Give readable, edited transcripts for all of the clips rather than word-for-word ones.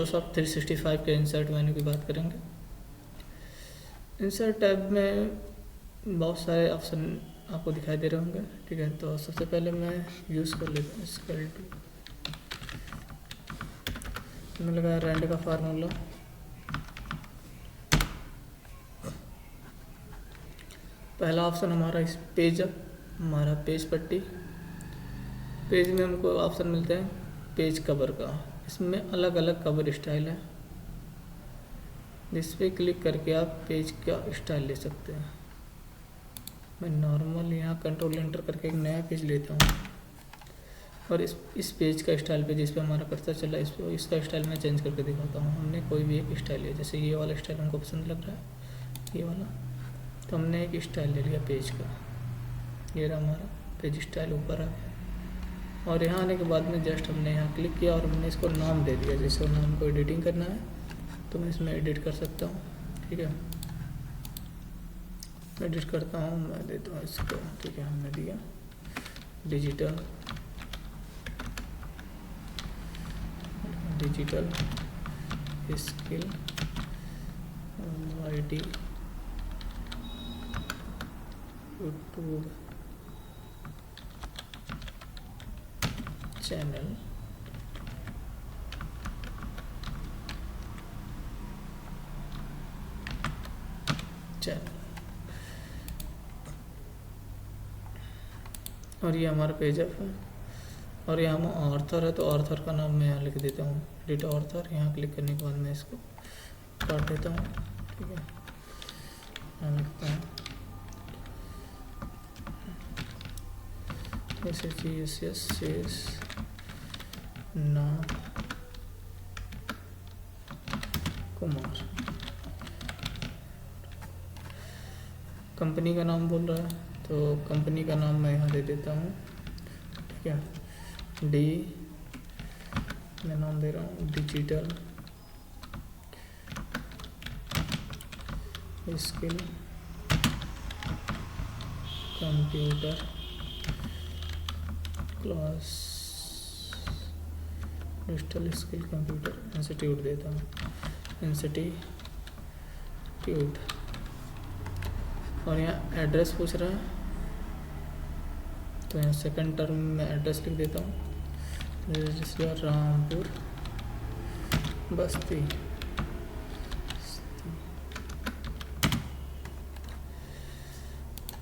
Microsoft 365 के insert menu की बात करेंगे। इंसर्ट टैब में बहुत सारे ऑप्शन आपको दिखाई दे रहे होंगे, ठीक है। तो सबसे पहले मैं यूज़ कर लेता हूँ स्केल टू, मैं लगाया रैंड का फार्मूला। पहला ऑप्शन हमारा इस पेज, हमारा पेज पट्टी। पेज में हमको ऑप्शन मिलते हैं पेज कवर का, इसमें अलग अलग कवर स्टाइल है, जिस पे क्लिक करके आप पेज का स्टाइल ले सकते हैं। मैं नॉर्मल यहाँ कंट्रोल एंटर करके एक नया पेज लेता हूँ और इस पेज का स्टाइल पे जिस पे हमारा कर्सर चला इसका स्टाइल मैं चेंज करके दिखाता हूँ। हमने कोई भी एक स्टाइल लिया, जैसे ये वाला स्टाइल हमको पसंद लग रहा है, ये वाला, तो हमने एक स्टाइल ले लिया पेज का। ये रहा हमारा पेज स्टाइल ऊपर आ गया। और यहाँ आने के बाद में जस्ट हमने यहाँ क्लिक किया और हमने इसको नाम दे दिया। जैसे नाम को एडिटिंग करना है तो मैं इसमें एडिट कर सकता हूँ, ठीक है। एडिट करता हूँ, मैं देता हूँ इसको, ठीक है। हमने दिया digital skill IT YouTube channel और ये हमारा पेज है। और यहाँ हम ऑर्थर है तो ऑर्थर का नाम मैं यहाँ लिख देता हूँ, एडिट ऑर्थर। यहाँ क्लिक करने के बाद मैं इसको काट देता हूँ, ठीक है। यहाँ लिखता हूँ SHESS नाम कुमार। कंपनी का नाम बोल रहा है तो कंपनी का नाम मैं यहाँ दे देता हूँ, ठीक है। मैं नाम दे रहा हूँ digital skill computer class, digital skill computer institute देता हूँ, इंस्टीट्यूट। और यहाँ एड्रेस पूछ रहा है तो यहाँ सेकंड टर्म में एड्रेस लिख देता हूँ, जैसे रामपुर बस्ती।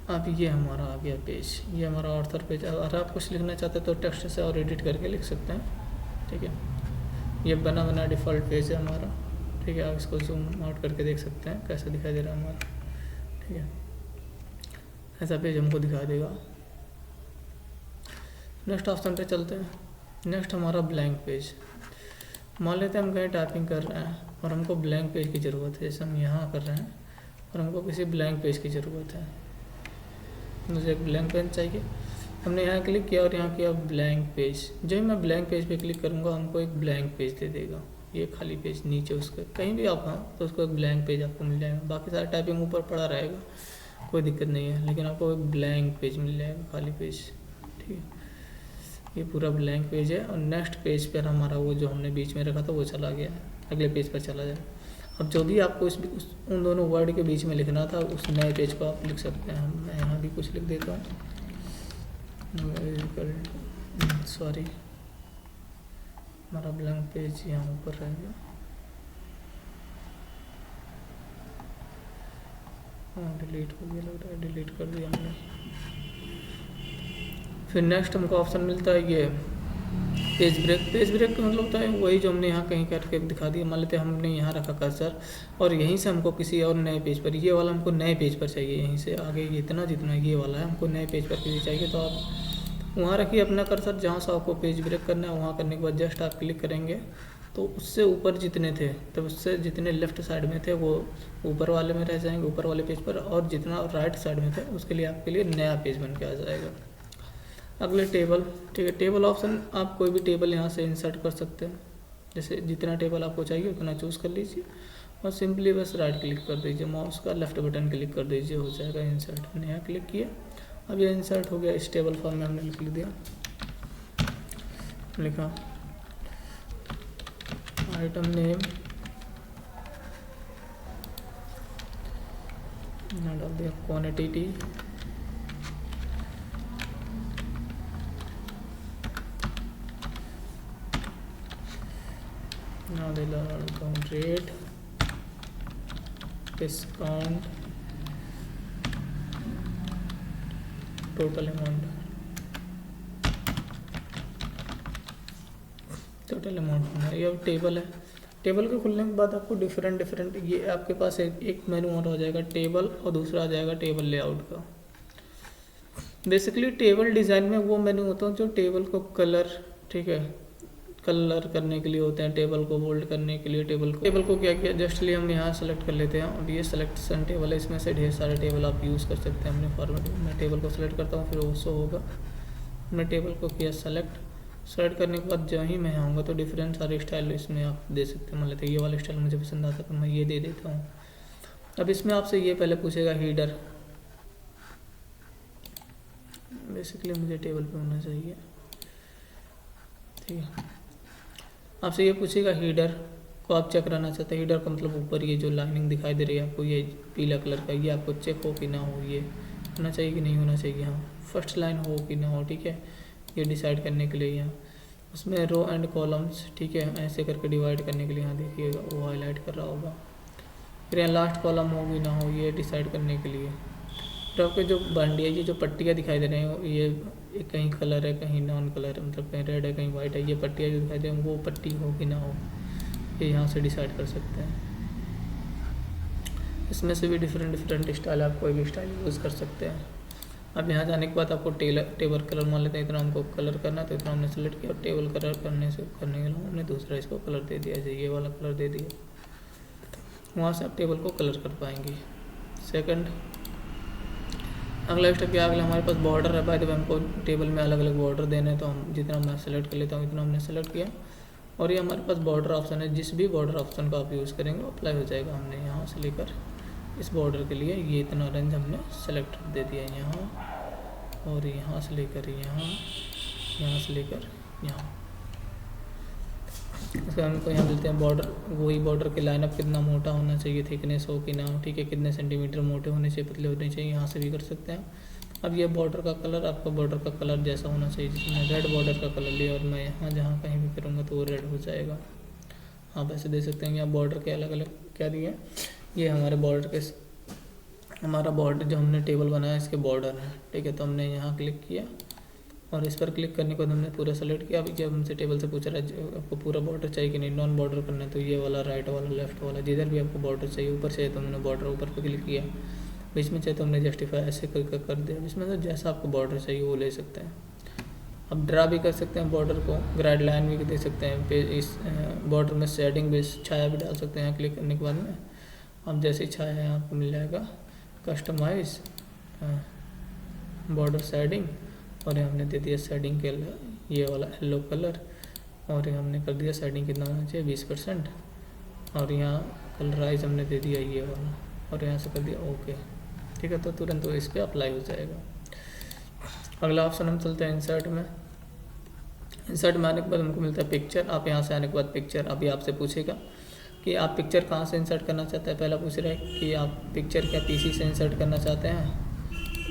अब ये हमारा आ गया पेज, ये हमारा ऑर्थर पेज। अगर आप कुछ लिखना चाहते हैं तो टेक्स्ट से और एडिट करके लिख सकते हैं, ठीक है। ये बना डिफ़ॉल्ट पेज है हमारा, ठीक है। आप इसको जूम आउट करके देख सकते हैं कैसे दिखाई दे रहा है हमारा, ठीक है। ऐसा पेज हमको दिखा देगा। नेक्स्ट ऑप्शन पे चलते हैं। नेक्स्ट हमारा ब्लैंक पेज। मान लेते हैं हम कहीं टाइपिंग कर रहे हैं और हमको ब्लैंक पेज की ज़रूरत है, जैसे हम यहाँ कर रहे हैं और हमको किसी ब्लैंक पेज की ज़रूरत है। मुझे एक ब्लैंक पेज चाहिए। हमने यहाँ क्लिक किया और यहाँ किया ब्लैंक पेज। जब मैं ब्लैंक पेज पे क्लिक करूँगा हमको एक ब्लैंक पेज दे देगा, ये खाली पेज। नीचे उसके कहीं भी आप हाँ तो उसको एक ब्लैंक पेज आपको मिल जाएगा। बाकी सारा टाइपिंग ऊपर पड़ा रहेगा, कोई दिक्कत नहीं है, लेकिन आपको एक ब्लैंक पेज मिल जाएगा, खाली पेज, ठीक है। ये पूरा ब्लैंक पेज है। और नेक्स्ट पेज पर हमारा वो जो हमने बीच में रखा था वो चला गया, अगले पेज पर चला जाए। अब जो भी आपको उन दोनों वर्ड के बीच में लिखना था उस नए पेज को आप लिख सकते हैं। मैं यहाँ भी कुछ लिख देता हूँ, सॉरी, हमारा ब्लैंक पेज यहाँ ऊपर रहेगा। हाँ डिलीट हो गया लग रहा है, डिलीट कर दिया हमने। फिर नेक्स्ट हमको ऑप्शन मिलता है ये पेज ब्रेक। पेज ब्रेक का मतलब होता है वही जो हमने यहाँ कहीं करके दिखा दिया। मान लेते हैं हमने यहाँ रखा कर्सर और यहीं से हमको किसी और नए पेज पर, ये वाला हमको नए पेज पर चाहिए, यहीं से आगे इतना जितना ये वाला है हमको नए पेज पर किसी चाहिए, तो आप वहाँ रखिए अपना कर्सर। जहाँ से आपको पेज ब्रेक करना है वहाँ करने के बाद जस्ट आप क्लिक करेंगे तो उससे ऊपर जितने थे तो उससे जितने लेफ़्ट साइड में थे वो ऊपर वाले में रह जाएंगे, ऊपर वाले पेज पर, और जितना राइट साइड में थे उसके लिए आपके लिए नया पेज बन के आ जाएगा। अगले टेबल, ठीक है। टेबल ऑप्शन, आप कोई भी टेबल यहाँ से इंसर्ट कर सकते हैं। जैसे जितना टेबल आपको चाहिए उतना चूज़ कर लीजिए और सिंपली बस राइट क्लिक कर दीजिए, माउस का लेफ्ट बटन क्लिक कर दीजिए, हो जाएगा इंसर्ट। हमने यहाँ क्लिक किया, अब ये इंसर्ट हो गया। इस टेबल फॉर्म में हमने लिख दिया, लिखा आइटम नेम डाल दिया, quantity now they are count rate, discount, total amount, ये अब टेबल है। टेबल के खुलने के बाद आपको डिफरेंट ये आपके पास एक मेनू और हो जाएगा टेबल, और दूसरा आ जाएगा टेबल लेआउट का। बेसिकली टेबल डिज़ाइन में वो मेनू होता है जो टेबल को कलर, ठीक है, कलर करने के लिए होते हैं, टेबल को बोल्ड करने के लिए। टेबल को क्या किया, जस्टली हम यहाँ सेलेक्ट कर लेते हैं। अब ये सिलेक्शन टेबल है, इसमें से ढेर सारे टेबल आप यूज़ कर सकते हैं अपने फॉर्मेट में। मैं टेबल को सेलेक्ट करता हूँ, फिर वो शो होगा। मैं टेबल को किया सेलेक्ट करने के बाद जहाँ ही मैं आऊँगा तो डिफरेंट सारे स्टाइल इसमें आप दे सकते हैं। मान लेते हैं ये वाला स्टाइल मुझे पसंद आता है तो मैं ये दे देता हूँ। अब इसमें आपसे ये पहले पूछेगा हीडर, बेसिकली मुझे टेबल पे होना चाहिए, ठीक है। आपसे ये पूछेगा हीडर को आप चेक कराना चाहते हैं। हीडर का मतलब ऊपर ये जो लाइनिंग दिखाई दे रही है आपको, ये पीला कलर का, ये आपको चेक हो कि ना हो, ये होना चाहिए कि नहीं होना चाहिए। हाँ, फर्स्ट लाइन हो कि ना हो, ठीक है, ये डिसाइड करने के लिए। यहाँ उसमें रो एंड कॉलम्स, ठीक है, ऐसे करके डिवाइड करने के लिए यहाँ देखिएगा वो हाईलाइट कर रहा होगा। फिर यहाँ लास्ट कॉलम हो कि ना हो, ये डिसाइड करने के लिए। तो आपके जो बंडी है, ये जो पट्टियाँ दिखाई दे रही हैं, ये कहीं कलर है कहीं नॉन कलर है, मतलब कहीं रेड है कहीं वाइट है। ये पट्टियाँ जो दिखाई दे रही हैं वो पट्टी हो कि ना हो, ये यहाँ से डिसाइड कर सकते हैं। इसमें से भी डिफरेंट स्टाइल, आप कोई भी स्टाइल यूज़ कर सकते हैं। अब यहाँ जाने के बाद आपको टेबल कलर मान लेते हैं, इतना हमको कलर करना तो इतना हमने सेलेक्ट किया, और टेबल कलर करने के लिए हमने दूसरा इसको कलर दे दिया, जैसे ये वाला कलर दे दिया। वहाँ से आप टेबल को कलर कर पाएंगे। सेकंड, अगला स्टेप क्या, अगला हमारे पास बॉर्डर है। भाई तो हमको टेबल में अलग अलग बॉर्डर देने, तो हम जितना मैं सेलेक्ट कर लेता हूँ इतना हमने सेलेक्ट किया, और ये हमारे पास बॉर्डर ऑप्शन है। जिस भी बॉर्डर ऑप्शन का आप यूज़ करेंगे अप्लाई हो जाएगा। हमने यहाँ से लेकर इस बॉर्डर के लिए ये इतना रेंज हमने सेलेक्ट दे दिया है यहाँ, और यहाँ से लेकर यहाँ से लेकर यहाँ। इसका हमको यहाँ मिलते हैं बॉर्डर, वही बॉर्डर की लाइनअप कितना मोटा होना चाहिए, थिकनेस हो कि ना हो, ठीक है, कितने सेंटीमीटर मोटे होने चाहिए, पतले होने चाहिए, यहाँ से भी कर सकते हैं। अब ये बॉर्डर का कलर, आपका बॉर्डर का कलर जैसा होना चाहिए, जिसमें रेड बॉर्डर का कलर लिया और मैं यहाँ जहाँ कहीं भी करूँगा तो वो रेड हो जाएगा। आप ऐसे दे सकते हैं। यहाँ बॉर्डर के अलग अलग क्या दिए, ये हमारे बॉर्डर के, हमारा बॉर्डर जो हमने टेबल बनाया इसके बॉर्डर है, ठीक है। तो हमने यहाँ क्लिक किया और इस पर क्लिक करने के बाद हमने पूरा सेलेक्ट किया। अभी जब हमसे टेबल से पूछ रहा है आपको पूरा बॉर्डर चाहिए कि नहीं, नॉन बॉर्डर करना है, तो ये वाला राइट वाला लेफ्ट वाला जिधर भी आपको बॉर्डर चाहिए, ऊपर चाहिए तो हमने बॉर्डर ऊपर पर क्लिक किया, बीच में चाहिए तो हमने जस्टिफाई ऐसे कर दिया। इसमें से जैसा आपको बॉर्डर चाहिए वो ले सकते हैं। अब ड्रा भी कर सकते हैं बॉर्डर को, गाइड लाइन भी दे सकते हैं। इस बॉर्डर में शेडिंग भी, छाया भी डाल सकते हैं। यहाँ क्लिक करने के बाद में अब जैसे छाया है आपको मिल जाएगा कस्टमाइज बॉर्डर शेडिंग, और ये हमने दे दिया शेडिंग के ये वाला येलो कलर, और ये हमने कर दिया शेडिंग कितना होना चाहिए 20%, और यहाँ कलराइज हमने दे दिया ये वाला, और यहाँ से कर दिया ओके, ठीक है। तो तुरंत वो इस पर अप्लाई हो जाएगा। अगला ऑप्शन हम चलते हैं इंसर्ट में। इंसर्ट में आने के बाद हमको मिलता है पिक्चर। आप यहाँ से आने के बाद पिक्चर, अभी आपसे पूछेगा कि आप पिक्चर कहाँ से इंसर्ट करना चाहते हैं। पहला पूछ रहा है कि आप पिक्चर क्या पीसी से इंसर्ट करना चाहते हैं।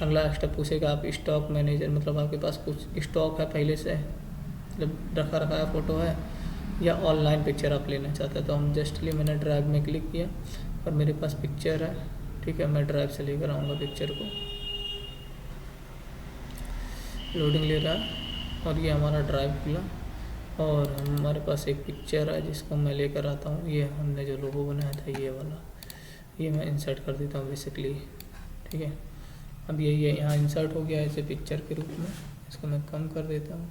अगला स्टेप पूछेगा आप स्टॉक मैनेजर, मतलब आपके पास कुछ स्टॉक है पहले से, मतलब रखा है फ़ोटो है, या ऑनलाइन पिक्चर आप लेना चाहते हैं। तो हम जस्टली मैंने ड्राइव में क्लिक किया और मेरे पास पिक्चर है, ठीक है। मैं ड्राइव से लेकर आऊँगा पिक्चर को, लोडिंग ले रहा है, और ये हमारा ड्राइव खुला और हमारे पास एक पिक्चर है जिसको मैं लेकर आता हूँ। ये हमने जो लोगो बनाया था ये वाला, ये मैं इंसर्ट कर देता हूँ बेसिकली, ठीक है। अब ये यहाँ इंसर्ट हो गया ऐसे पिक्चर के रूप में। इसको मैं कम कर देता हूँ।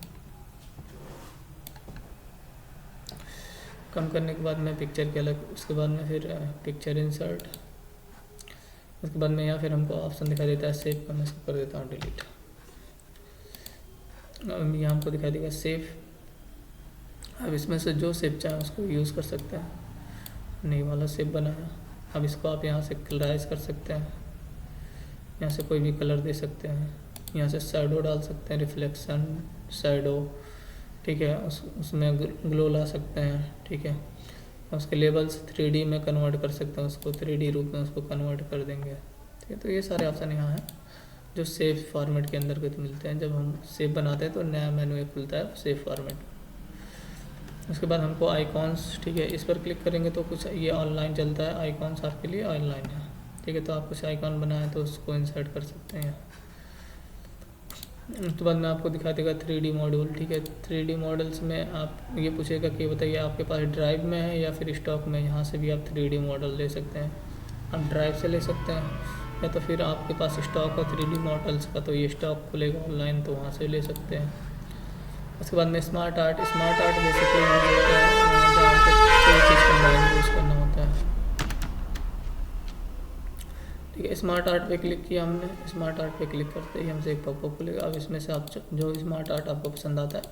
कम करने के बाद मैं पिक्चर के अलग, उसके बाद में फिर पिक्चर इंसर्ट, उसके बाद में यहाँ फिर हमको ऑप्शन दिखाई देता है सेव का, मैं इसको कर देता हूँ डिलीट। अब यहाँ हमको दिखाई देगा सेव। अब इसमें से जो सेव चाहे उसको यूज़ कर सकते हैं। नई वाला सेव बनाया, अब इसको आप यहाँ से कलराइज कर सकते हैं, यहाँ से कोई भी कलर दे सकते हैं, यहाँ से शैडो डाल सकते हैं, रिफ्लेक्शन शैडो, ठीक है। उसमें ग्लो ला सकते हैं, ठीक है। उसके लेबल्स 3D में कन्वर्ट कर सकते हैं, उसको 3D रूप में उसको कन्वर्ट कर देंगे। ठीक है, तो ये सारे ऑप्शन यहाँ हैं जो सेव फॉर्मेट के अंदर मिलते हैं। जब हम सेव बनाते हैं तो नया मेनू एक खुलता है सेव फॉर्मेट। उसके बाद हमको आइकॉन्स, ठीक है, इस पर क्लिक करेंगे तो कुछ ये ऑनलाइन चलता है, आइकॉन्स आपके लिए ऑनलाइन है। ठीक है, तो आप कुछ आइकॉन बनाए तो उसको इंसर्ट कर सकते हैं। उसके बाद मैं आपको दिखा देगा 3D मॉड्यूल। ठीक है, 3D मॉडल्स में आप ये पूछेगा कि बताइए आपके पास ड्राइव में है या फिर स्टॉक में। यहाँ से भी आप 3D मॉडल ले सकते हैं, आप ड्राइव से ले सकते हैं, या तो फिर आपके पास स्टॉक है 3D मॉडल्स का तो ये स्टॉक खुलेगा ऑनलाइन तो वहाँ से ले सकते हैं। उसके बाद में स्मार्ट आर्ट बेसिकली आपको कोई चीज़ कंबाइन यूज़ करना होता है। ठीक है, स्मार्ट आर्ट पे क्लिक किया हमने, स्मार्ट आर्ट पे क्लिक करते ही हमसे एक पॉपअप खुलेगा। अब इसमें से आप जो स्मार्ट आर्ट आपको पसंद आता है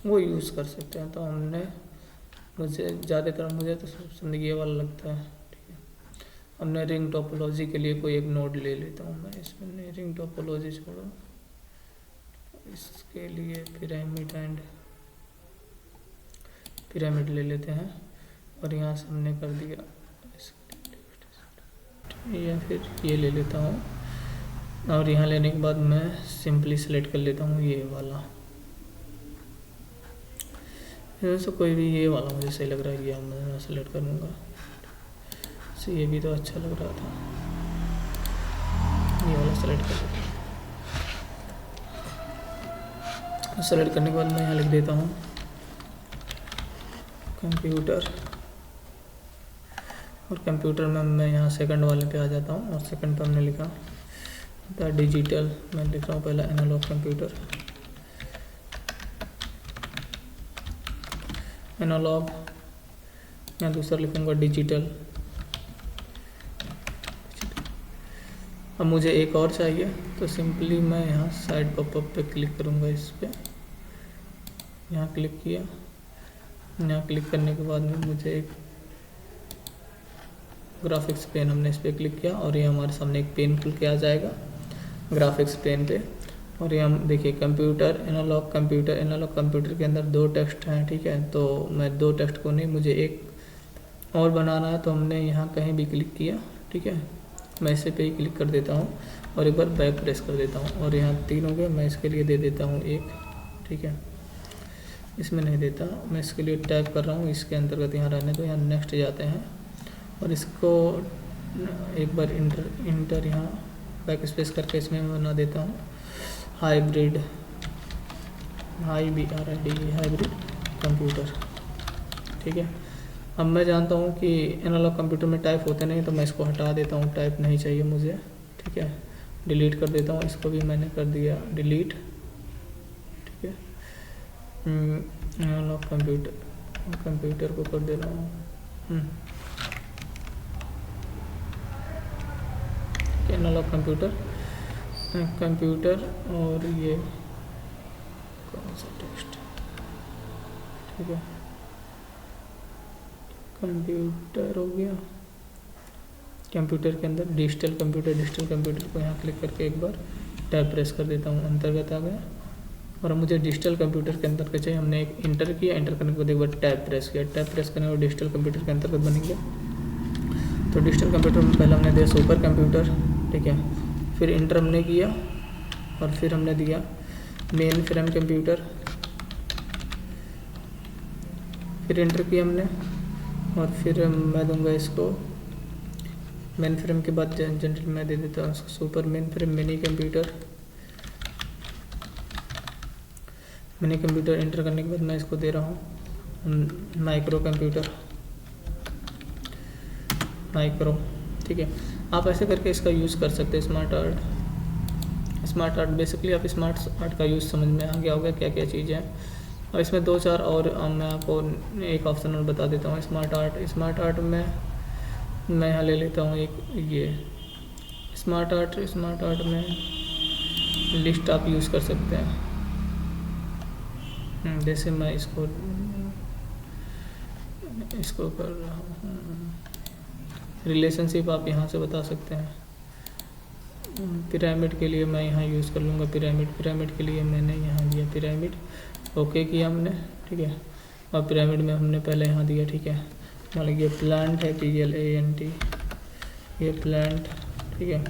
वो यूज़ कर सकते हैं। तो मुझे ज़्यादातर तो पसंद ये वाला लगता है। ठीक है, हमने रिंग टोपोलॉजी के लिए कोई एक नोड ले लेता हूँ मैं इसमें। नहीं, रिंग टोपोलॉजी छोड़ो, इसके लिए पिरामिड ले लेते हैं और यहाँ से हमने कर दिया, या फिर ये ले लेता हूँ और यहाँ लेने के बाद मैं सिंपली सेलेक्ट कर लेता हूँ ये वाला। इसमें से कोई भी ये वाला मुझे सही लग रहा है, ये मैं सेलेक्ट करूँगा। ये भी तो अच्छा लग रहा था, ये वाला सेलेक्ट कर लेता हूँ। सेलेक्ट करने के बाद मैं यहाँ लिख देता हूँ कंप्यूटर, और कंप्यूटर में मैं यहाँ सेकंड वाले पे आ जाता हूँ और सेकंड पे हमने लिखा था डिजिटल। मैं लिख रहा हूँ पहला एनालॉग कंप्यूटर, एनालॉग, मैं दूसरा लिखूँगा डिजिटल। अब मुझे एक और चाहिए तो सिंपली मैं यहाँ साइड पॉपअप पे क्लिक करूँगा, इस पर यहाँ क्लिक किया। यहाँ क्लिक करने के बाद में मुझे एक ग्राफिक्स पेन, हमने इस पर क्लिक किया और ये हमारे सामने एक पेन खुल के आ जाएगा ग्राफिक्स पेन पे। और ये हम देखिए कंप्यूटर, एनालॉग कंप्यूटर के अंदर 2 टेक्स्ट हैं। ठीक है, तो मैं 2 टेक्स्ट को नहीं, मुझे एक और बनाना है तो हमने यहाँ कहीं भी क्लिक किया। ठीक है, मैं इसे पे ही क्लिक कर देता हूँ और एक बार बैक प्रेस कर देता हूँ और यहाँ 3 हो गए। मैं इसके लिए दे देता हूँ 1। ठीक है, इसमें नहीं देता, मैं इसके लिए टाइप कर रहा हूँ, इसके अंतर्गत यहाँ रहने दो। यहाँ नेक्स्ट जाते हैं और इसको एक बार इंटर यहाँ बैक स्पेस करके इसमें मैं बना देता हूँ हाइब्रिड कंप्यूटर। ठीक है, अब मैं जानता हूँ कि एनालॉग कंप्यूटर में टाइप होते नहीं, तो मैं इसको हटा देता हूँ, टाइप नहीं चाहिए मुझे। ठीक है, डिलीट कर देता हूँ, इसको भी मैंने कर दिया डिलीट। ठीक है, एनालॉग कंप्यूटर को कर दे रहा हूँ एनालॉग कंप्यूटर और ये कौन सा टेक्स्ट। ठीक है, कंप्यूटर हो गया, कंप्यूटर के अंदर डिजिटल कंप्यूटर को यहाँ क्लिक करके एक बार टैब प्रेस कर देता हूँ, अंतर्गत आ गया। और मुझे डिजिटल कंप्यूटर के अंदर का चाहिए, हमने एक इंटर किया, इंटर करने के बाद एक बार टैब प्रेस किया, टैब प्रेस करने के बाद डिजिटल कंप्यूटर के अंतर्गत बनेंगे। तो डिजिटल कंप्यूटर में पहले हमने दिया सुपर कंप्यूटर। ठीक है, फिर इंटर हमने किया और फिर हमने दिया मेन फ्रेम कंप्यूटर, फिर इंटर किया हमने और फिर मैं दूंगा इसको मेन फ्रेम के बाद जनरल मैं दे देता हूँ उसको super main frame mini computer. Inter करने के बाद मैं इसको दे रहा हूँ माइक्रो कंप्यूटर। ठीक है, आप ऐसे करके इसका यूज़ कर सकते हैं स्मार्ट आर्ट बेसिकली आप स्मार्ट आर्ट का यूज़ समझ में आ गया होगा क्या क्या चीज़ें हैं। और इसमें 2-4 और मैं आपको एक ऑप्शन और बता देता हूँ। स्मार्ट आर्ट में मैं यहाँ ले लेता हूँ एक ये स्मार्ट आर्ट में लिस्ट आप यूज़ कर सकते हैं। जैसे मैं इसको कर रहा हूँ, रिलेशनशिप आप यहाँ से बता सकते हैं। पिरामिड के लिए मैं यहाँ यूज़ कर लूँगा पिरामिड के लिए मैंने यहाँ दिया पिरामिड, ओके किया हमने। ठीक है, और पिरामिड में हमने पहले यहाँ दिया। ठीक है, मतलब ये प्लांट है, PLANT, ये प्लांट, ठीक है।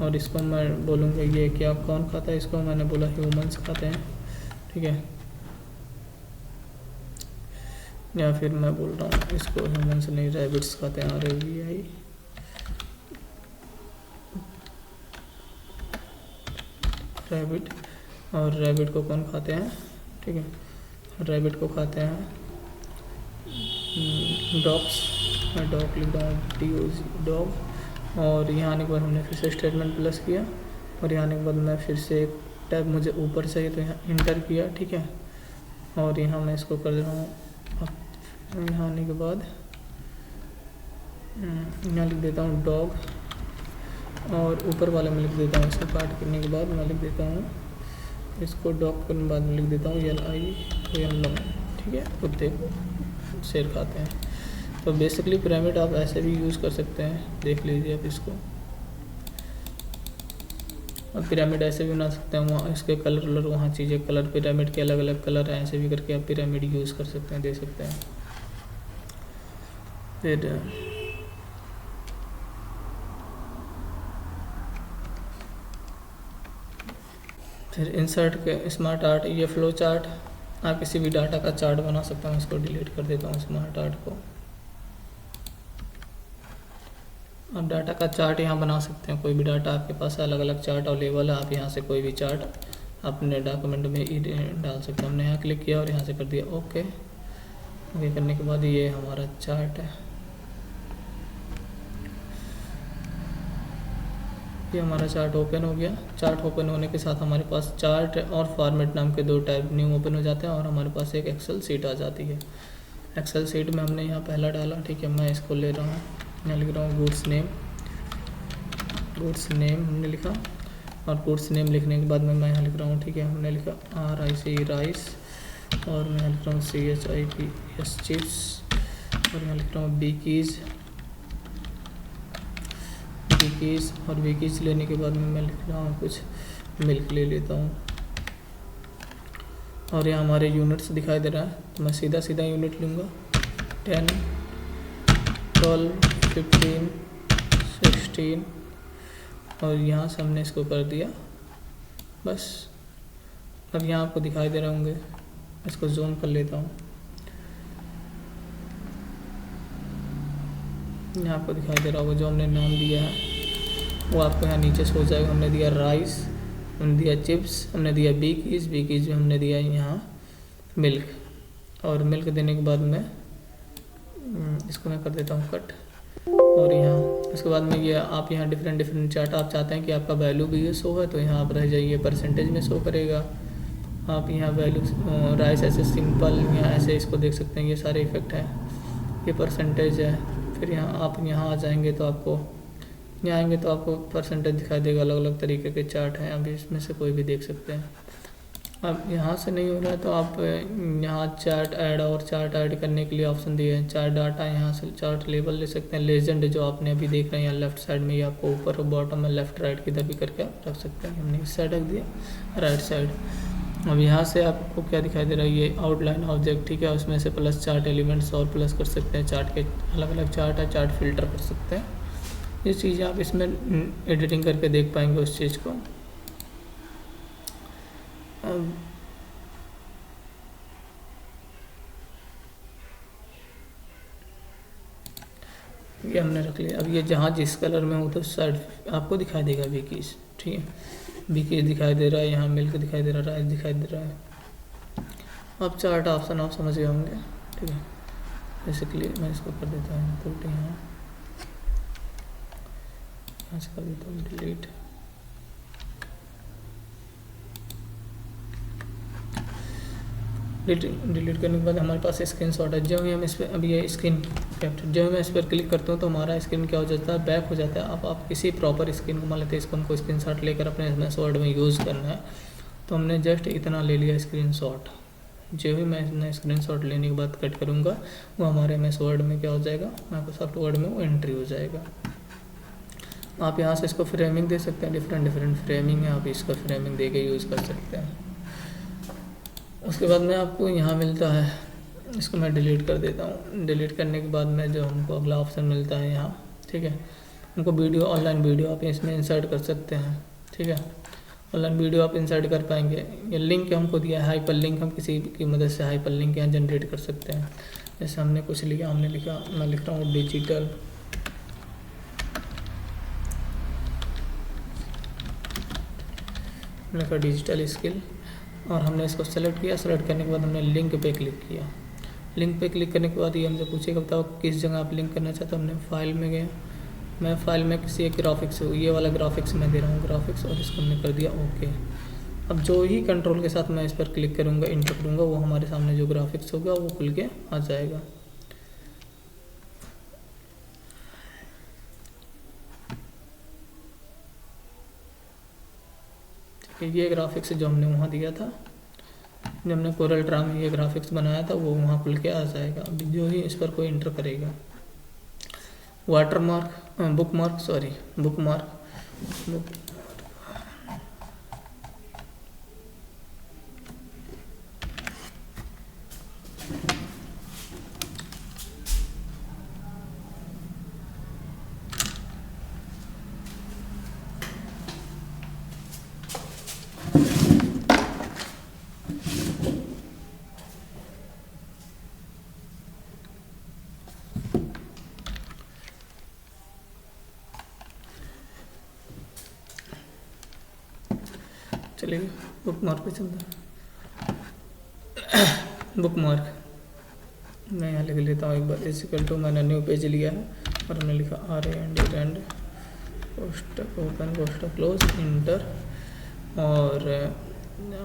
और इसको मैं बोलूँगा ये क्या कौन खाता है, इसको मैंने बोला ह्यूमंस खाते हैं, ठीक है। या फिर मैं बोल रहा हूँ इसको ह्यूमंस नहीं, रैबिट्स खाते हैं, RABI, रैबिट। और रैबिट को कौन खाते हैं, ठीक है, रैबिट को खाते हैं डॉग्स, मैं डॉग लिख रहा हूँ, DOG, डॉग। और यहाँ आने के बाद हमने फिर से स्टेटमेंट प्लस किया, और यहाँ आने के बाद मैं फिर से एक टैब मुझे ऊपर चाहिए तो यहाँ इंटर किया, ठीक है। और यहाँ मैं इसको कर दे रहा हूँ, अब यहाँ आने के बाद यहाँ लिख देता हूँ डॉग, और ऊपर वाले में लिख देता हूँ, इसको काट करने के बाद मैं लिख देता हूँ इसको डॉग करने के बाद में लिख देता हूँ LION, ठीक है। कुत्ते को शेर खाते हैं। तो बेसिकली पिरामिड आप ऐसे भी यूज़ कर सकते हैं, देख लीजिए आप इसको। और पिरामिड ऐसे भी बना सकते हैं, वहाँ इसके कलर वहाँ चीज़ें कलर, पिरामिड के अलग अलग कलर हैं, ऐसे भी करके आप पिरामिड यूज़ कर सकते हैं, दे सकते हैं। फिर इंसर्ट के स्मार्ट आर्ट, ये फ्लो चार्ट, आप किसी भी डाटा का चार्ट बना सकते हैं। इसको डिलीट कर देता हूँ स्मार्ट आर्ट को। आप डाटा का चार्ट यहाँ बना सकते हैं, कोई भी डाटा आपके पास अलग अलग चार्ट अवेलेबल है, आप यहाँ से कोई भी चार्ट अपने डॉक्यूमेंट में डाल सकते हैं। हमने यहाँ क्लिक किया और यहाँ से कर दिया ओके। ओके करने के बाद ये हमारा चार्ट है, ये हमारा चार्ट ओपन हो गया। चार्ट ओपन होने के साथ हमारे पास चार्ट और फॉर्मेट नाम के दो टैब न्यू ओपन हो जाते हैं, और हमारे पास एक एक्सेल सीट आ जाती है। एक्सेल सीट में हमने यहाँ पहला डाला, ठीक है। मैं इसको ले रहा हूँ, यहाँ लिख रहा हूँ गुड्स नेम, गुड्स नेम हमने लिखा, और गुड्स नेम लिखने के बाद में मैं यहाँ लिख रहा हूँ, ठीक है, हमने लिखा RIC राइस, और मैं यहाँ लिख रहा हूँ CHIPS चिप्स, और यहाँ लिख रहा हूँ बीकीज़, और बीकीज़ लेने के बाद में मैं लिख रहा हूँ कुछ मिल्क ले लेता हूँ। और यहाँ हमारे यूनिट्स दिखाई दे रहा है, तो मैं सीधा सीधा यूनिट लूँगा, 10, 12, 15, 16, और यहाँ से हमने इसको कर दिया बस। अब यहाँ आपको दिखाई दे रहे होंगे, इसको जूम कर लेता हूँ, यहाँ आपको दिखाई दे रहा होगा जो हमने नाम दिया है वो आपको यहाँ नीचे सो जाएगा। हमने दिया राइस, हमने दिया चिप्स, हमने दिया बीकीज़ में हमने दिया यहाँ मिल्क, और मिल्क देने के बाद में इसको मैं कर देता हूँ कट। और यहाँ उसके बाद में ये आप यहाँ डिफरेंट चार्ट आप चाहते हैं कि आपका वैल्यू भी ये शो है, तो यहाँ आप रह जाइए, परसेंटेज में शो करेगा। आप यहाँ वैल्यू राइस ऐसे सिंपल यहाँ ऐसे इसको देख सकते हैं, ये सारे इफेक्ट हैं, ये परसेंटेज है। फिर यहाँ आप यहाँ आ जाएंगे तो आपको यहाँ आएंगे तो आपको परसेंटेज दिखाई देगा, अलग अलग तरीके के चार्ट हैं, आप इसमें से कोई भी देख सकते हैं। अब यहाँ से नहीं हो रहा है तो आप यहाँ चार्ट ऐड, और चार्ट ऐड करने के लिए ऑप्शन दिए हैं, चार्ट डाटा, यहाँ से चार्ट लेबल ले सकते हैं। लेजेंड जो आपने अभी देख रहे हैं यहाँ लेफ्ट साइड में, ये आपको ऊपर और बॉटम में लेफ्ट राइट किधर भी करके आप रख सकते हैं। हमने इस साइड रख दिया, राइट साइड। अब यहाँ से आपको क्या दिखाई दे रहा है, ये आउटलाइन ऑब्जेक्ट, ठीक है, उसमें से प्लस चार्ट एलिमेंट्स और प्लस कर सकते हैं, चार्ट के अलग अलग चार्ट है, चार्ट फिल्टर कर सकते हैं। ये चीज़ें आप इसमें एडिटिंग करके देख पाएंगे उस चीज़ को। अब ये हमने रख लिया। अब ये जहाँ जिस कलर में हो तो साइड आपको दिखाई देगा बीकीज़, ठीक है, बीकीज़ दिखाई दे रहा है, यहाँ मिल्क दिखाई दे रहा है, राइस दिखाई दे रहा है। अब चार्ट ऑप्शन आप समझ गए होंगे, ठीक है। बेसिकली मैं इसको कर देता हूँ इनपुट, यहाँ से कर देता हूँ डिलीट। डिलीट करने के बाद हमारे पास स्क्रीनशॉट है। जब हम इस पर अब ये स्क्रीन कैप्चर, जब मैं इस पर क्लिक करता हूँ तो हमारा स्क्रीन क्या हो जाता है, बैक हो जाता है। अब आप किसी प्रॉपर स्क्रीन को मान लेते हैं, इसको हमको स्क्रीनशॉट लेकर अपने MS वर्ड में यूज़ करना है, तो हमने जस्ट इतना ले लिया स्क्रीनशॉट। जो भी मैं स्क्रीनशॉट लेने के बाद कट करूँगा वो हमारे MS वर्ड में क्या हो जाएगा, माइक्रोसॉफ्ट वर्ड में वो एंट्री हो जाएगा। आप यहाँ से इसको फ्रेमिंग दे सकते हैं, डिफरेंट फ्रेमिंग है, आप इसका फ्रेमिंग दे के यूज़ कर सकते हैं। उसके बाद में आपको यहाँ मिलता है इसको मैं डिलीट कर देता हूँ। डिलीट करने के बाद में जो हमको अगला ऑप्शन मिलता है यहाँ, ठीक है, हमको वीडियो, ऑनलाइन वीडियो आप इसमें इंसर्ट कर सकते हैं, ठीक है, ऑनलाइन वीडियो आप इंसर्ट कर पाएंगे। ये लिंक हमको दिया है, हाइपर लिंक, हम किसी की मदद से हाइपर लिंक यहाँ जनरेट कर सकते हैं। जैसे हमने कुछ लिखा, हमने लिखा, मैं लिख रहा हूँ डिजिटल लिखा डिजिटल स्किल, और हमने इसको सेलेक्ट किया। सेलेक्ट करने के बाद हमने लिंक पे क्लिक किया। लिंक पे क्लिक करने के बाद ये हमसे पूछेगा बताओ किस जगह आप लिंक करना चाहते हो। हमने फाइल में गए, मैं फाइल में किसी एक ग्राफिक्स, ये वाला ग्राफिक्स मैं दे रहा हूँ ग्राफिक्स, और इसको हमने कर दिया ओके। अब जो ही कंट्रोल के साथ मैं इस पर क्लिक करूँगा, इंटर करूँगा, वो हमारे सामने जो ग्राफिक्स होगा वो खुल के आ जाएगा। ये ग्राफिक्स जो हमने वहाँ दिया था, जब हमने कोरल ड्रा में ये ग्राफिक्स बनाया था, वो वहाँ खुल के आ जाएगा। अभी जो ही इस पर कोई इंटर करेगा, water mark, book mark, sorry book mark, चलिए बुक मार्क पे चलता है। बुक मार्क मैं यहाँ लिख लेता हूँ एक बार, इक्वल टू, मैंने न्यू पेज लिया है और हमने लिखा RAND कोष्टक ओपन कोष्टक क्लोज इंटर, और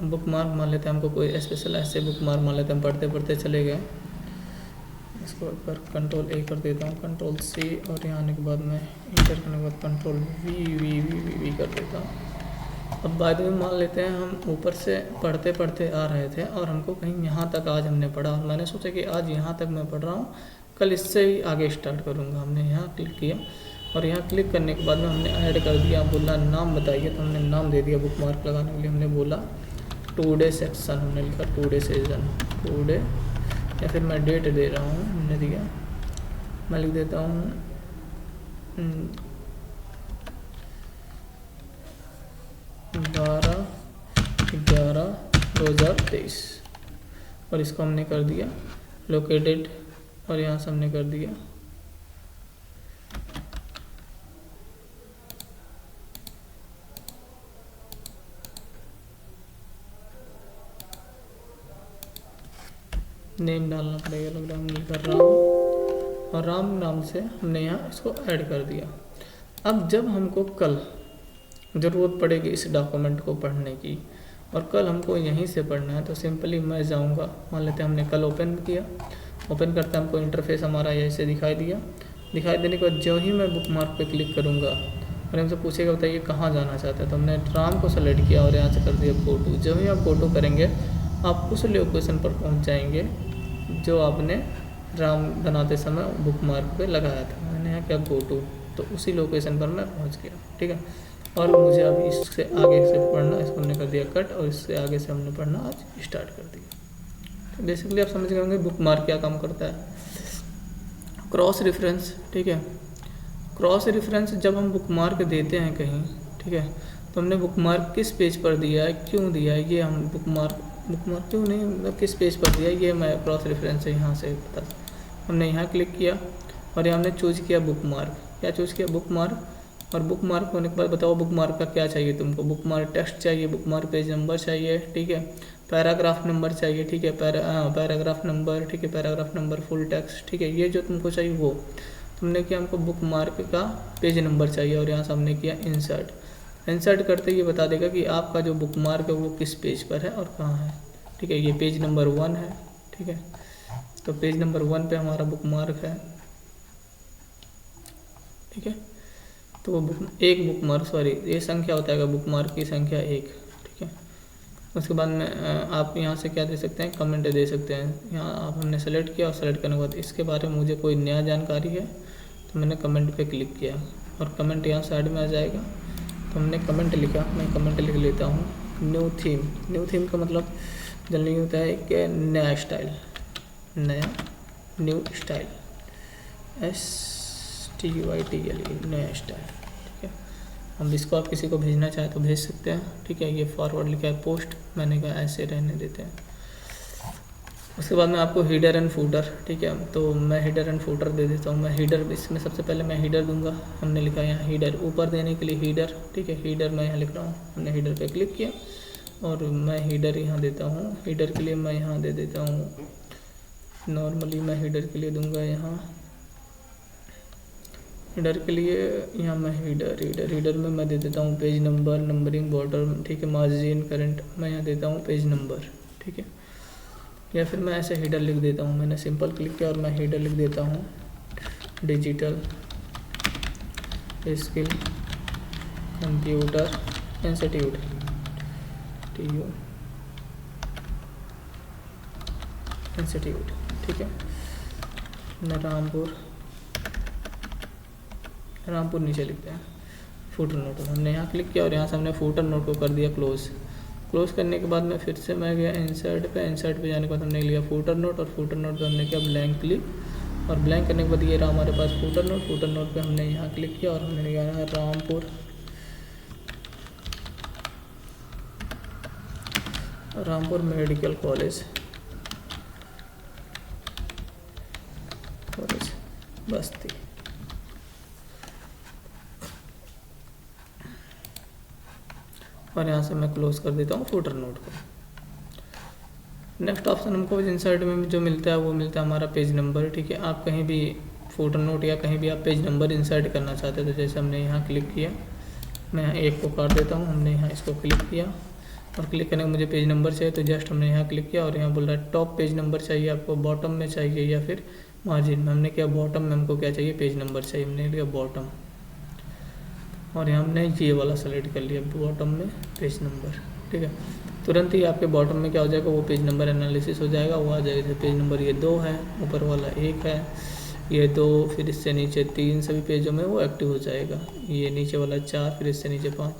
बुक मार्क मान लेते हैं, हमको कोई स्पेशल ऐसे बुक मार्क मान लेते हैं, पढ़ते पढ़ते चले गए। इसको एक बार कंट्रोल A कर देता हूँ, कंट्रोल C, और यहाँ आने के बाद मैं इंटर करने के बाद कंट्रोल V कर देता हूँ। अब बाद में मान लेते हैं हम ऊपर से पढ़ते पढ़ते आ रहे थे और हमको कहीं यहाँ तक आज हमने पढ़ा, और मैंने सोचा कि आज यहाँ तक मैं पढ़ रहा हूँ, कल इससे ही आगे स्टार्ट करूँगा। हमने यहाँ क्लिक किया और यहाँ क्लिक करने के बाद में हमने ऐड कर दिया। बोला नाम बताइए, तो हमने नाम दे दिया। बुक मार्क लगाने के लिए हमने बोला टुडे सेक्शन, हमने लिखा टुडे सेशन, टुडे, या फिर मैं डेट दे रहा हूँ, हमने दिया, मैं लिख देता हूँ 12/11/2023, और इसको हमने कर दिया लोकेटेड, और यहाँ से हमने कर दिया नेम डालना पड़ेगा, लग रहा है हमने कर राम, और राम नाम से हमने यहाँ इसको ऐड कर दिया। अब जब हमको कल ज़रूरत पड़ेगी इस डॉक्यूमेंट को पढ़ने की, और कल हमको यहीं से पढ़ना है, तो सिंपली मैं जाऊंगा, मान लेते हैं हमने कल ओपन किया, ओपन करते हमको इंटरफेस हमारा ऐसे दिखाई दिया। दिखाई देने के बाद जो ही मैं बुक मार्क पे क्लिक करूंगा और हमसे पूछेगा बताइए कहाँ जाना चाहते हैं, तो हमने राम को सेलेक्ट किया और यहाँ से कर दिया गो टू। जो ही आप गो टू करेंगे आप उस लोकेशन पर पहुँच जाएंगे जो आपने राम बनाते समय बुक मार्क पे लगाया था। मैंने यहाँ क्या गो टू, तो उसी लोकेशन पर मैं पहुँच गया, ठीक है। और मुझे अब इससे आगे से पढ़ना, इसको हमने कर दिया कट, और इससे आगे से हमने पढ़ना आज स्टार्ट कर दिया। तो बेसिकली आप समझ गए होंगे बुक मार्क क्या काम करता है। क्रॉस रेफरेंस, ठीक है, क्रॉस रेफरेंस जब हम बुक मार्क देते हैं कहीं, ठीक है, तो हमने बुक मार्क किस पेज पर दिया है, क्यों दिया है, ये हम बुक मार्क क्यों नहीं, मतलब किस पेज पर दिया है, ये मैं क्रॉस रेफरेंस से यहाँ से पता। हमने यहाँ क्लिक किया और यहाँ हमने चूज किया बुक मार्क, क्या चूज किया बुक मार्क, और बुक मार्क होने के बाद बताओ बुक मार्क का क्या चाहिए तुमको। बुक मार्क टेक्स्ट चाहिए, बुक मार्क पेज नंबर चाहिए, ठीक है, पैराग्राफ नंबर चाहिए, ठीक है, पैराग्राफ नंबर, ठीक है, पैराग्राफ नंबर फुल टेक्स्ट, ठीक है, ये जो तुमको चाहिए वो। तुमने किया हमको बुक मार्क का पेज नंबर चाहिए, और यहाँ से हमने किया इंसर्ट। इंसर्ट करते ये बता देगा कि आपका जो बुक मार्क है वो किस पेज पर है और कहाँ है, ठीक है। ये पेज नंबर 1 है, ठीक है, तो पेज नंबर 1 पे हमारा बुक मार्क है, ठीक है। तो वो एक बुक मार्क, सॉरी ये संख्या होता है बुक मार्क की संख्या 1, ठीक है। उसके बाद में आप यहाँ से क्या दे सकते हैं, कमेंट दे सकते हैं। यहाँ आप हमने सेलेक्ट किया और सेलेक्ट करने के बाद इसके बारे में मुझे कोई नया जानकारी है तो मैंने कमेंट पे क्लिक किया और कमेंट यहाँ साइड में आ जाएगा। तो हमने कमेंट लिखा, मैं कमेंट लिख लेता हूँ न्यू थीम। न्यू थीम का मतलब जल्दी होता है कि नया स्टाइल, नया, न्यू स्टाइल, STYTLE, नया स्टाइल। ठीक है, अब इसको आप किसी को भेजना चाहें तो भेज सकते हैं। ठीक है, ये फॉरवर्ड लिखा है, पोस्ट मैंने कहा ऐसे रहने देते हैं। उसके बाद में आपको हीडर एंड फूटर। ठीक है, तो मैं हीडर एंड फूटर दे देता हूँ। मैं हीडर, इसमें सबसे पहले मैं हीडर दूंगा। हमने लिखा यहाँ हीडर, ऊपर देने के लिए हीडर। ठीक है, हीडर मैं यहाँ लिख रहा हूँ। हमने हीडर पे क्लिक किया और मैं हीडर यहाँ देता हूँ। हीडर के लिए मैं यहाँ दे देता हूँ, नॉर्मली मैं हीडर के लिए दूंगा यहाँ, हीडर के लिए यहाँ मैं हीडर में मैं दे देता हूँ पेज नंबर, नंबरिंग, बॉर्डर। ठीक है, मार्जिन, करंट मैं यहाँ देता हूँ पेज नंबर। ठीक है, या फिर मैं ऐसे हीडर लिख देता हूँ। मैंने सिंपल क्लिक किया और मैं हीडर लिख देता हूँ, digital skill computer institute, TU institute. ठीक है, रामपुर नीचे लिखते हैं। फूटर नोट हमने यहाँ क्लिक किया और यहाँ से हमने फूटर नोट को कर दिया क्लोज करने के बाद में फिर से मैं गया इंसर्ट पे जाने के बाद हमने लिया फूटर नोट, और फूटर नोट पे हमने किया ब्लैंक क्लिक, और ब्लैंक करने के बाद ये रहा हमारे पास फूटर नोट पे हमने यहाँ क्लिक किया और हमने लिखा है रामपुर मेडिकल कॉलेज बस्ती। और यहाँ से मैं क्लोज कर देता हूँ फूटर नोट को। नेक्स्ट ऑप्शन हमको इंसर्ट में जो मिलता है वो मिलता है हमारा पेज नंबर। ठीक है, आप कहीं भी फूटर नोट या कहीं भी आप पेज नंबर इंसर्ट करना चाहते हैं तो जैसे हमने यहाँ क्लिक किया, मैं यहाँ एक को काट देता हूँ। हमने यहाँ इसको क्लिक किया और क्लिक करने को मुझे पेज नंबर चाहिए तो जस्ट हमने यहाँ क्लिक किया और यहाँ बोल रहा है टॉप पेज नंबर चाहिए आपको, बॉटम में चाहिए या फिर मार्जिन में। हमने क्या बॉटम में, हमको क्या चाहिए पेज नंबर चाहिए, हमने लिया बॉटम, और यहाँ हमने ये वाला सेलेक्ट कर लिया बॉटम में पेज नंबर। ठीक है, तुरंत ही आपके बॉटम में क्या हो जाएगा, वो पेज नंबर एनालिसिस हो जाएगा, वो आ जाएगा। जैसे पेज नंबर ये 2 है, ऊपर वाला 1 है, ये 2, फिर इससे नीचे 3, सभी पेजों में वो एक्टिव हो जाएगा। ये नीचे वाला 4, फिर इससे नीचे 5,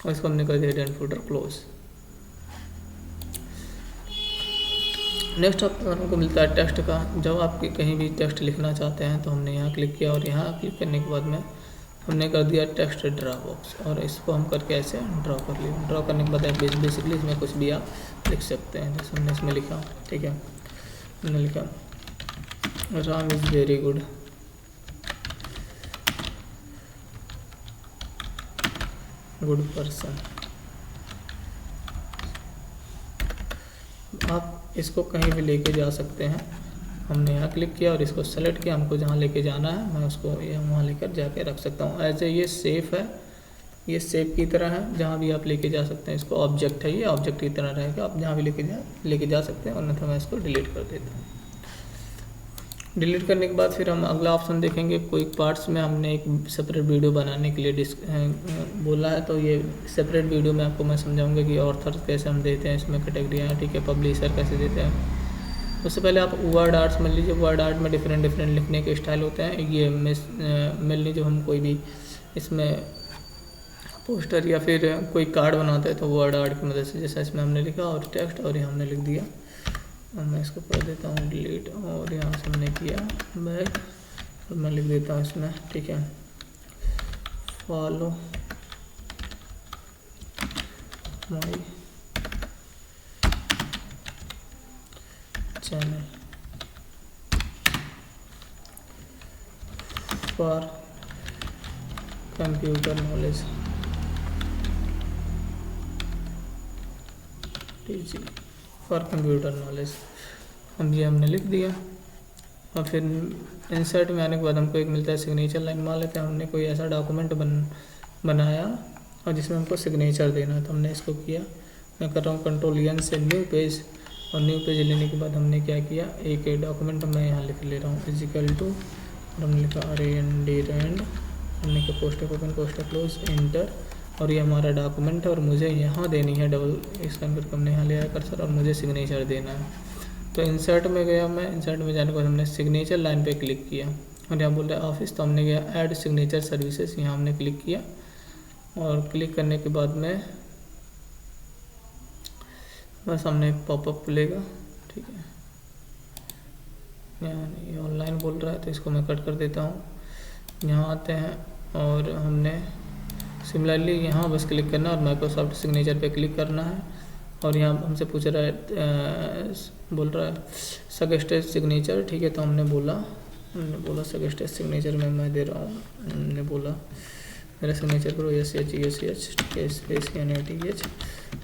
और इसको हमने कर दिया head and footer close. Next option को मिलता है टेक्स्ट का। जब आप कहीं भी टेक्स्ट लिखना चाहते हैं तो हमने यहाँ क्लिक किया और यहाँ क्लिक करने के बाद में हमने कर दिया टेक्स्ट ड्रा बॉक्स, और इसको हम करके ऐसे ड्रॉ कर लिया। ड्रॉ करने के बाद बेसिकली इसमें कुछ भी आप लिख सकते हैं, जैसे हमने इसमें लिखा। ठीक है, हमने लिखा Ram is very good, good person. आप इसको कहीं भी लेके जा सकते हैं। हमने यहाँ क्लिक किया और इसको सेलेक्ट किया, हमको जहाँ लेके जाना है मैं उसको वहाँ लेकर जाके रख सकता हूँ। ऐसे ये सेफ है, ये सेफ की तरह है, जहाँ भी आप लेके जा सकते हैं। इसको ऑब्जेक्ट है, ये ऑब्जेक्ट की तरह रहेगा, आप जहाँ भी लेके जा सकते हैं। और नहीं तो मैं इसको डिलीट कर देता हूँ। डिलीट करने के बाद फिर हम अगला ऑप्शन देखेंगे। कोई पार्ट्स में हमने एक सेपरेट वीडियो बनाने के लिए बोला है, तो ये सेपरेट वीडियो में आपको मैं समझाऊंगा कि ऑथर कैसे हम देते हैं, इसमें कैटेगरियाँ। ठीक है, पब्लिशर कैसे देते हैं। उससे पहले आप वर्ड आर्ट्स मान लीजिए, वर्ड आर्ट में डिफरेंट लिखने के स्टाइल होते हैं। ये मेनली जब हम कोई भी इसमें पोस्टर या फिर कोई कार्ड बनाते हैं तो वर्ड आर्ट की मदद से, जैसा इसमें हमने लिखा और टेक्स्ट, और यहाँ हमने लिख दिया। और मैं इसको कर देता हूँ डिलीट, और यहाँ से हमने किया बैक, और मैं लिख देता हूँ इसमें। ठीक है, follow my channel for computer knowledge, for computer knowledge. हम ये हमने लिख दिया। और फिर इंसर्ट में आने के बाद हमको एक मिलता है सिग्नेचर लाइन। मान लेते हैं हमने कोई ऐसा डॉक्यूमेंट बनाया और जिसमें हमको सिग्नेचर देना है, तो हमने इसको किया। मैं कर रहा हूँ कंट्रोल-N से न्यू पेज, और न्यू पेज लेने के बाद हमने क्या किया, एक डॉक्यूमेंट मैं यहाँ लिख ले रहा हूँ इजिकल टू, और हमने लिखा RAND, हमने क्या कोष्टक ओपन कोष्टक क्लोज एंटर, और ये हमारा डॉक्यूमेंट है। और मुझे यहाँ देनी है डबल, इसका करके हमने यहाँ ले आया कर्सर, और मुझे सिग्नेचर देना है। तो इंसर्ट में गया मैं, इंसर्ट में जाने के बाद हमने सिग्नेचर लाइन पे क्लिक किया, और यहाँ बोल रहा है ऑफिस, तो हमने गया ऐड सिग्नेचर सर्विसेज, यहाँ हमने क्लिक किया। और क्लिक करने के बाद में बस हमने एक पॉपअप खुलेगा। ठीक है, ये ऑनलाइन बोल रहा है तो इसको मैं कट कर देता हूँ। यहाँ आते हैं और हमने सिमिलरली यहाँ बस क्लिक करना है और माइक्रोसॉफ्ट सिग्नेचर पे क्लिक करना है। और यहाँ हमसे पूछ रहा है बोल रहा है सजेस्टेड सिग्नेचर, ठीक है। तो हमने बोला सजेस्टेड सिग्नेचर में मैं दे रहा हूँ। हमने बोला मेरा सिग्नेचर करो SH ठीक है, स्पेस NATH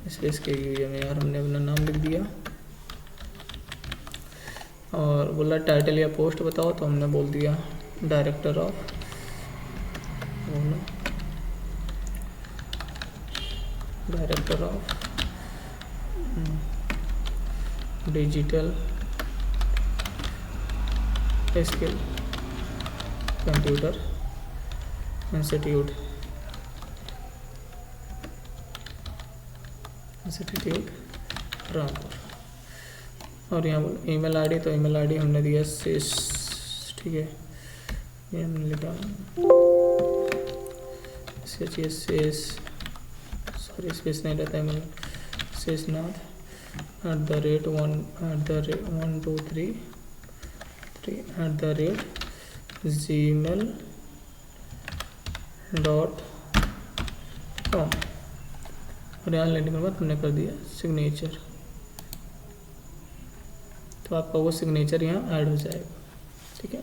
स्पेस KUM, हमने अपना नाम लिख दिया। और बोला टाइटल या पोस्ट बताओ, तो हमने बोल दिया director of digital skill computer institute Rampur. और यहाँ ईमेल आईडी, तो ईमेल आईडी हमने दिया शेष, ठीक है। ये हमने लिखा शेष, सॉरी स्पेस नहीं रहता है, शेषनाथ @123@gmail.com। और यहाँ लेने के बाद हमने कर दिया सिग्नेचर, तो आपका वो सिग्नेचर यहाँ ऐड हो जाएगा, ठीक है।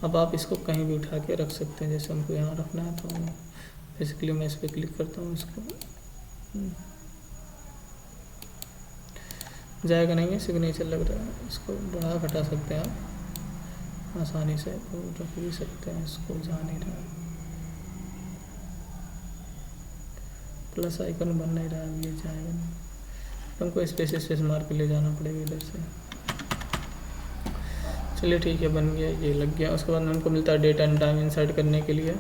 अब आप इसको कहीं भी उठा के रख सकते हैं, जैसे हमको यहाँ रखना है तो बेसिकली मैं इस पर क्लिक करता हूँ, इसको जाएगा नहीं है, सिग्नेचर लग रहा है, इसको बढ़ा घटा सकते हैं आप आसानी से, तो रख भी सकते हैं, इसको जा नहीं रहा है, प्लस आइकन बन नहीं रहा है, ये जाएगा नहीं, हमको स्पेस मार के ले जाना पड़ेगा इधर से। चलिए ठीक है, बन गया, ये लग गया। उसके बाद में हमको मिलता है डेट एंड टाइम इंसर्ट करने के लिए।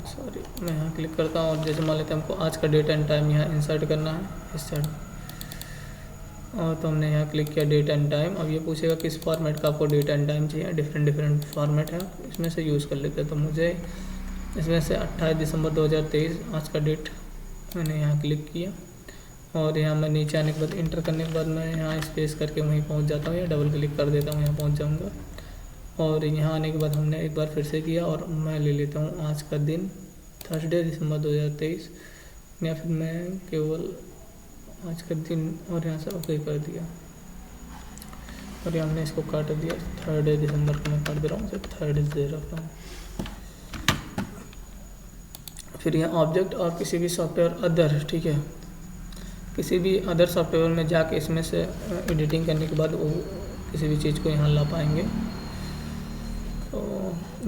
सॉरी, मैं यहाँ क्लिक करता हूँ और जैसे मान लेते हैं हमको आज का डेट एंड टाइम यहाँ इंसर्ट करना है इस साइड, और तो हमने यहाँ क्लिक किया डेट एंड टाइम। अब ये पूछेगा किस फॉर्मेट का आपको डेट एंड टाइम चाहिए, डिफरेंट फॉर्मेट है, इसमें से यूज़ कर लेते हैं। तो मुझे इसमें से 28 दिसंबर 2023 आज का डेट मैंने यहाँ क्लिक किया, और यहाँ मैं नीचे आने के बाद इंटर करने के बाद मैं यहाँ स्पेस करके वहीं पहुँच जाता हूँ, या डबल क्लिक कर देता हूँ, यहाँ पहुँच जाऊँगा। और यहाँ आने के बाद हमने एक बार फिर से किया, और मैं ले लेता हूँ आज का दिन थर्सडे दिसंबर 2023, या फिर मैं केवल आज का दिन, और यहाँ से ओके कर दिया, और यहाँ हमने इसको काट दिया 3 दिसंबर को मैं काट दे रहा हूँ, सिर्फ 3 दे रखता हूँ। फिर यहाँ ऑब्जेक्ट और किसी भी सॉफ्टवेयर अदर, ठीक है, किसी भी अदर सॉफ्टवेयर में जाके इसमें से एडिटिंग करने के बाद वो किसी भी चीज़ को यहाँ ला पाएंगे। तो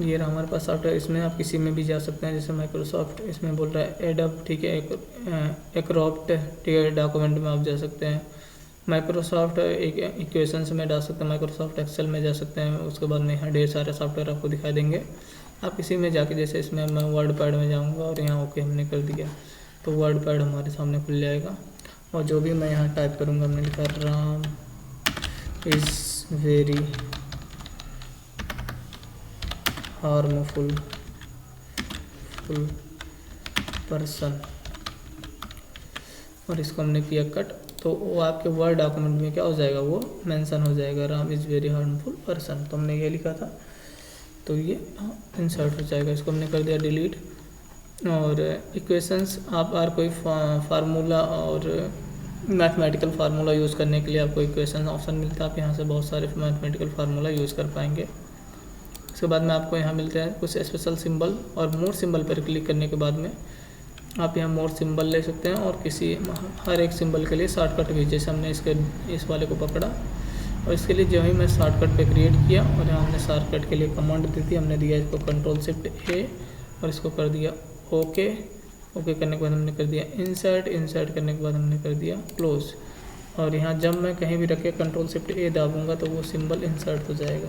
ये रहा हमारे पास सॉफ्टवेयर, इसमें आप किसी में भी जा सकते हैं, जैसे माइक्रोसॉफ्ट इसमें बोल रहा है एडब, ठीक है, एक्रोप्ट, ठीक है, डॉक्यूमेंट में आप जा सकते हैं, माइक्रोसॉफ्ट इक्वेशंस में डाल सकते हैं, माइक्रोसॉफ्ट एक्सेल में जा सकते हैं। उसके बाद में यहाँ ढेर सारे सॉफ्टवेयर आपको दिखाई देंगे, आप किसी में जाके, जैसे इसमें मैं वर्ड पैड में जाऊँगा और यहाँ ओके हमने कर दिया, तो वर्ड पैड हमारे सामने खुल जाएगा। और जो भी मैं यहाँ टाइप करूँगा, हमने लिखा Ram is very harmful person, और इसको हमने किया कट, तो वो आपके वर्ड डॉक्यूमेंट में क्या हो जाएगा, वो मेंशन हो जाएगा, Ram is very harmful person. तो हमने ये लिखा था, तो ये इंसर्ट हो जाएगा। इसको हमने कर दिया डिलीट। और इक्वेशंस, आप अगर कोई फार्मूला और मैथमेटिकल फार्मूला यूज़ करने के लिए आपको इक्वेशन ऑप्शन मिलता है, आप यहाँ से बहुत सारे मैथमेटिकल फार्मूला यूज़ कर पाएंगे। उसके बाद में आपको यहाँ मिलते हैं कुछ स्पेशल सिंबल, और मोर सिंबल पर क्लिक करने के बाद में आप यहाँ मोर सिंबल ले सकते हैं, और हर एक सिंबल के लिए शॉर्टकट भी, जैसे हमने इस वाले को पकड़ा, और इसके लिए जो ही मैं शॉर्टकट पे क्रिएट किया, और यहाँ हमने शॉर्टकट के लिए कमांड दी थी, हमने दिया इसको Ctrl+Shift+A, और इसको कर दिया ओके करने के बाद हमने कर दिया इंसर्ट करने के बाद हमने कर दिया क्लोज। और यहाँ जब मैं कहीं भी रख के Ctrl+Shift+A दाबूंगा तो वो सिंबल इंसर्ट हो जाएगा।